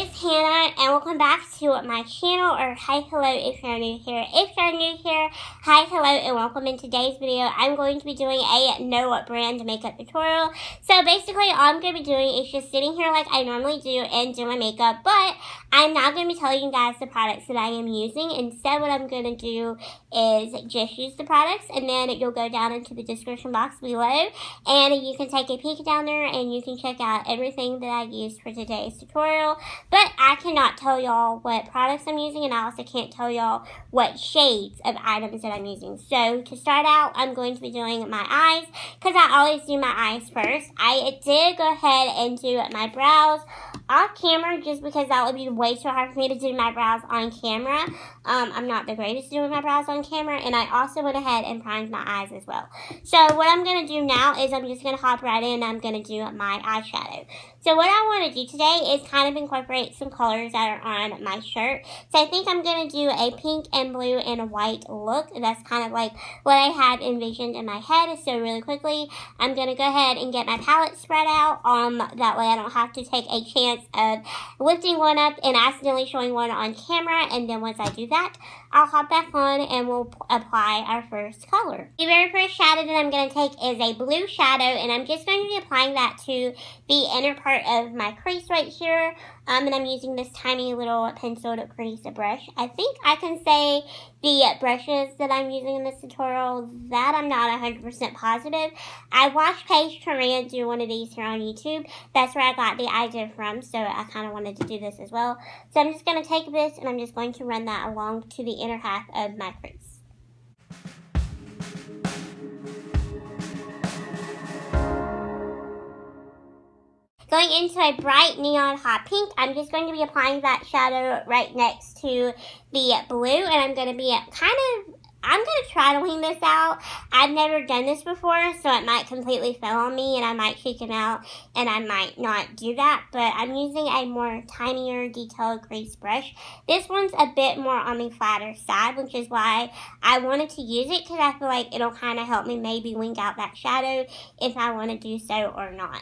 it's Hannah, and welcome back to my channel, or hi, hello if you're new here. If you're new here, hi, hello, and welcome. In today's video, I'm going to be doing a no brand makeup tutorial. So basically, all I'm going to be doing is just sitting here like I normally do and do my makeup, but I'm not going to be telling you guys the products that I am using. Instead, what I'm going to do is just use the products, and then you'll go down into the description box below, and you can take a peek down there, and you can check out everything that I used for today's tutorial. But I cannot tell y'all what products I'm using, and I also can't tell y'all what shades of items that I'm using. So to start out, I'm going to be doing my eyes, because I always do my eyes first. I did go ahead and do my brows off camera, just because that would be way too hard for me to do my brows on camera. I'm not the greatest at doing my brows on camera, and I also went ahead and primed my eyes as well. So what I'm going to do now is I'm just going to hop right in, and I'm going to do my eyeshadow. So what I want to do today is kind of incorporate some colors that are on my shirt. So I think I'm going to do a pink and blue and a white look. That's kind of like what I had envisioned in my head. So really quickly, I'm going to go ahead and get my palette spread out. That way I don't have to take a chance of lifting one up and accidentally showing one on camera. And then once I do that, I'll hop back on and we'll apply our first color. The very first shadow that I'm going to take is a blue shadow, and I'm just going to be applying that to the inner part of my crease right here. And I'm using this tiny little penciled crease brush. I think I can say the brushes that I'm using in this tutorial, that I'm not 100% positive. I watched Paige Turan do one of these here on YouTube. That's where I got the idea from, so I kind of wanted to do this as well. So I'm just going to take this and I'm just going to run that along to the inner half of my crease. Going into a bright neon hot pink, I'm just going to be applying that shadow right next to the blue, and I'm going to try to wing this out. I've never done this before, so it might completely fail on me, and I might chicken out, and I might not do that, but I'm using a more tinier detailed crease brush. This one's a bit more on the flatter side, which is why I wanted to use it, because I feel like it'll kind of help me maybe wing out that shadow if I want to do so or not.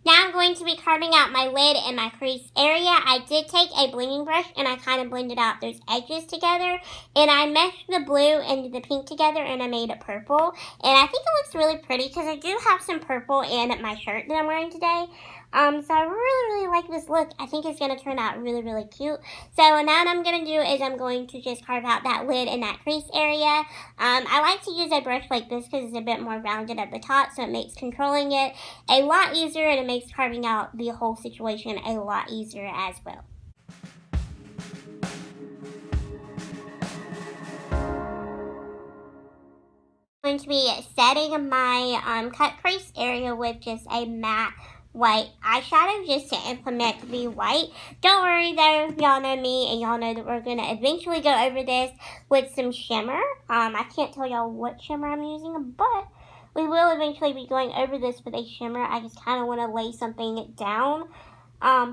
Now I'm going to be carving out my lid and my crease area. I did take a blending brush and I kind of blended out those edges together. And I meshed the blue and the pink together and I made it purple. And I think it looks really pretty because I do have some purple in my shirt that I'm wearing today. So I really like this look. I think it's going to turn out really cute. So now what I'm going to do is I'm going to just carve out that lid and that crease area. I like to use a brush like this because it's a bit more rounded at the top, so it makes controlling it a lot easier, and it makes carving out the whole situation a lot easier as well. I'm going to be setting my cut crease area with just a matte white eyeshadow just to implement the white. Don't worry though, y'all know me and y'all know that we're going to eventually go over this with some shimmer. I can't tell y'all what shimmer I'm using, but we will eventually be going over this with a shimmer. I just kind of want to lay something down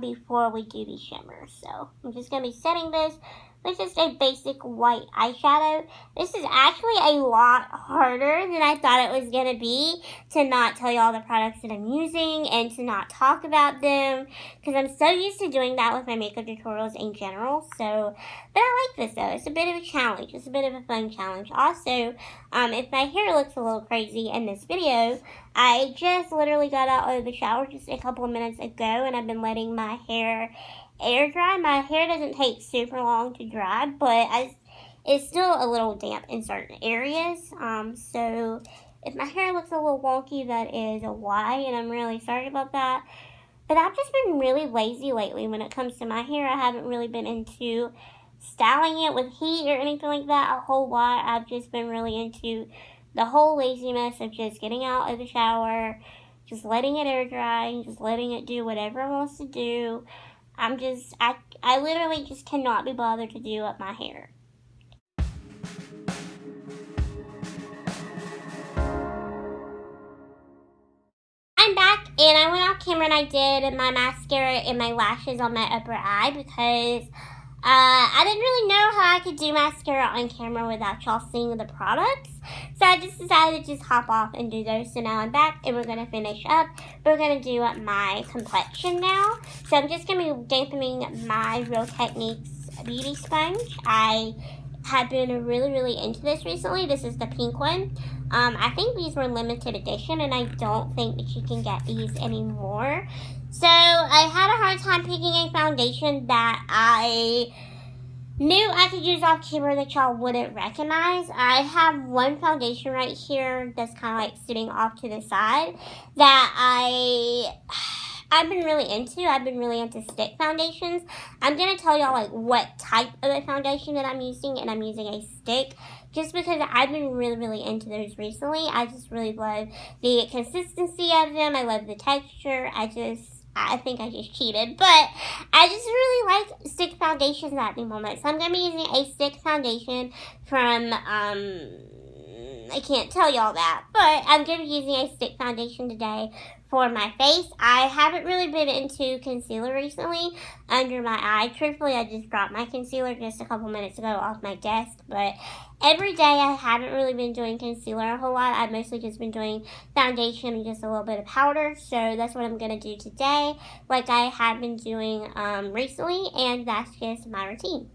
before we do the shimmer. So I'm just going to be setting this with just a basic white eyeshadow. This is actually a lot harder than I thought it was going to be to not tell you all the products that I'm using and to not talk about them, because I'm so used to doing that with my makeup tutorials in general. So, but I like this though. It's a bit of a challenge. It's a bit of a fun challenge. Also, if my hair looks a little crazy in this video, I just literally got out of the shower just a couple of minutes ago, and I've been letting my hair air dry. My hair doesn't take super long to dry, but it's still a little damp in certain areas. So if my hair looks a little wonky, that is why, and I'm really sorry about that. But I've just been really lazy lately when it comes to my hair. I haven't really been into styling it with heat or anything like that a whole lot. I've just been really into the whole laziness of just getting out of the shower, just letting it air dry, and just letting it do whatever it wants to do. I literally just cannot be bothered to do up my hair. I'm back, and I went off camera and I did my mascara and my lashes on my upper eye because I didn't really know how I could do mascara on camera without y'all seeing the products. So I just decided to just hop off and do those. So now I'm back and we're going to finish up. We're going to do my complexion now. So I'm just going to be dampening my Real Techniques beauty sponge. I have been really into this recently. This is the pink one. I think these were limited edition and I don't think that you can get these anymore. So I had a hard time picking a foundation that I knew I could use off camera that y'all wouldn't recognize. I have one foundation right here that's kind of like sitting off to the side that I've been really into. I've been really into stick foundations. I'm going to tell y'all like what type of a foundation that I'm using, and I'm using a stick just because I've been really into those recently. I just really love the consistency of them. I love the texture. I think I just cheated, but I just really like stick foundations at the moment. So I'm going to be using a stick foundation from, I can't tell y'all that, but I'm going to be using a stick foundation today for my face. I haven't really been into concealer recently under my eye. Truthfully, I just dropped my concealer just a couple minutes ago off my desk, but every day I haven't really been doing concealer a whole lot. I've mostly just been doing foundation and just a little bit of powder, so that's what I'm going to do today, like I have been doing recently, and that's just my routine.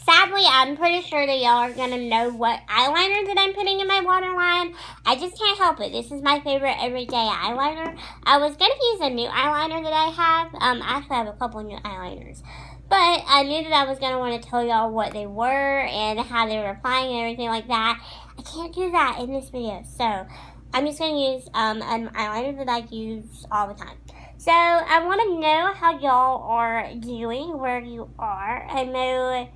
Sadly, I'm pretty sure that y'all are going to know what eyeliner that I'm putting in my waterline. I just can't help it. This is my favorite everyday eyeliner. I was going to use a new eyeliner that I have. I actually have a couple new eyeliners. But I knew that I was going to want to tell y'all what they were and how they were applying and everything like that. I can't do that in this video. So I'm just going to use an eyeliner that I use all the time. So I want to know how y'all are doing, where you are. I know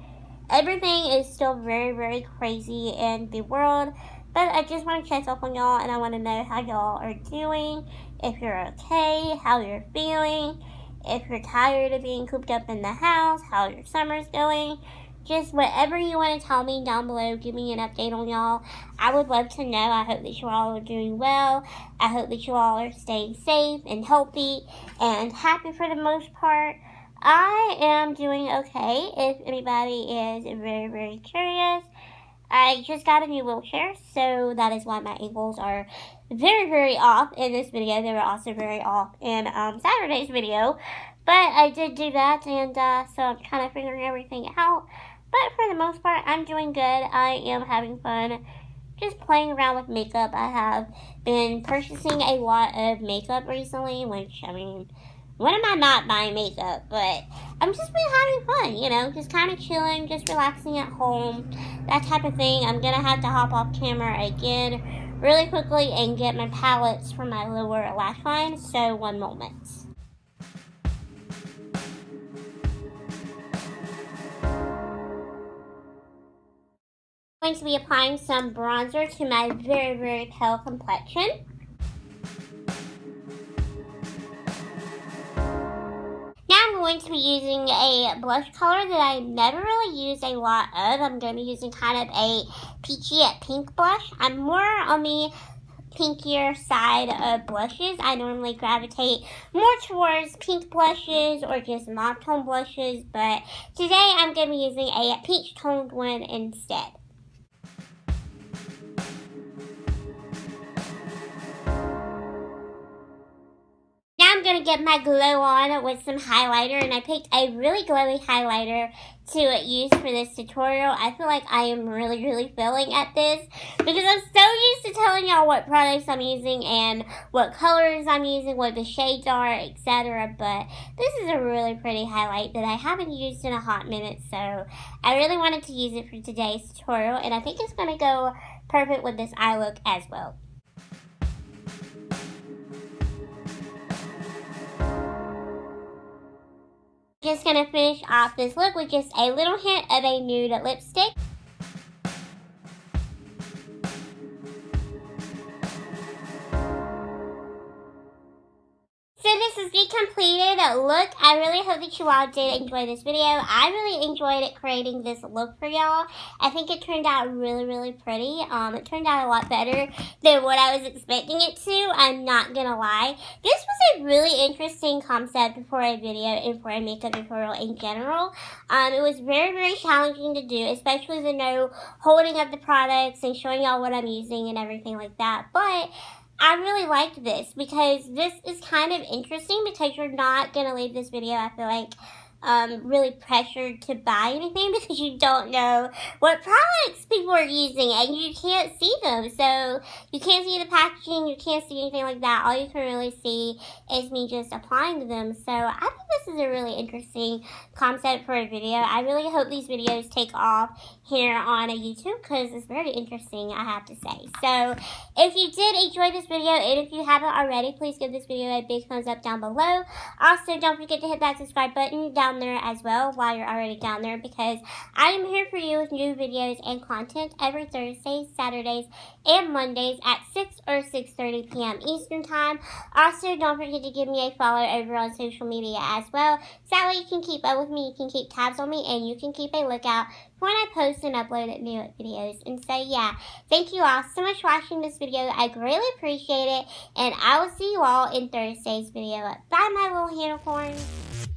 everything is still very crazy in the world, but I just want to check up on y'all, and I want to know how y'all are doing, if you're okay, how you're feeling, if you're tired of being cooped up in the house, how your summer's going. Just whatever you want to tell me down below, give me an update on y'all. I would love to know. I hope that you all are doing well. I hope that you all are staying safe and healthy and happy for the most part. I am doing okay. If anybody is very curious, I just got a new wheelchair, so that is why my ankles are very off in this video. They were also very off in Saturday's video, but I did do that, and so I'm kind of figuring everything out. But for the most part, I'm doing good. I am having fun just playing around with makeup. I have been purchasing a lot of makeup recently, which, I mean, when am I not buying makeup? But I'm just been having fun, you know, just kind of chilling, just relaxing at home, that type of thing. I'm going to have to hop off camera again really quickly and get my palettes for my lower lash line, so one moment. I'm going to be applying some bronzer to my very pale complexion. I'm going to be using a blush color that I never really used a lot of. I'm going to be using kind of a peachy pink blush. I'm more on the pinkier side of blushes. I normally gravitate more towards pink blushes or just mauve tone blushes, but today I'm going to be using a peach toned one instead. I'm going to get my glow on with some highlighter, and I picked a really glowy highlighter to use for this tutorial. I feel like I am really failing at this because I'm so used to telling y'all what products I'm using and what colors I'm using, what the shades are, etc. But this is a really pretty highlight that I haven't used in a hot minute, so I really wanted to use it for today's tutorial, and I think it's going to go perfect with this eye look as well. Just going to finish off this look with just a little hint of a nude lipstick. So this is is the completed look. I really hope that you all did enjoy this video. I really enjoyed creating this look for y'all. I think it turned out really, really pretty. It turned out a lot better than what I was expecting it to. I'm not gonna lie. This was a really interesting concept for a video and for a makeup tutorial in general. It was very, very challenging to do, especially the no holding up the products and showing y'all what I'm using and everything like that. But I really liked this because this is kind of interesting because you're not going to leave this video, I feel like, really pressured to buy anything because you don't know what products people are using and you can't see them. So you can't see the packaging, you can't see anything like that. All you can really see is me just applying them. So I think this is a really interesting concept for a video. I really hope these videos take off here on YouTube because it's very interesting, I have to say. So if you did enjoy this video and if you haven't already, please give this video a big thumbs up down below. Also, don't forget to hit that subscribe button down there as well while you're already down there, because I am here for you with new videos and content every Thursdays, Saturdays, and Mondays at 6 or 6:30 p.m. Eastern Time. Also, don't forget to give me a follow over on social media as well, so that way you can keep up with me, you can keep tabs on me, and you can keep a lookout when I post and upload new videos. And so yeah, thank you all so much for watching this video. I greatly appreciate it, and I will see you all in Thursday's video. Bye, my little unicorns.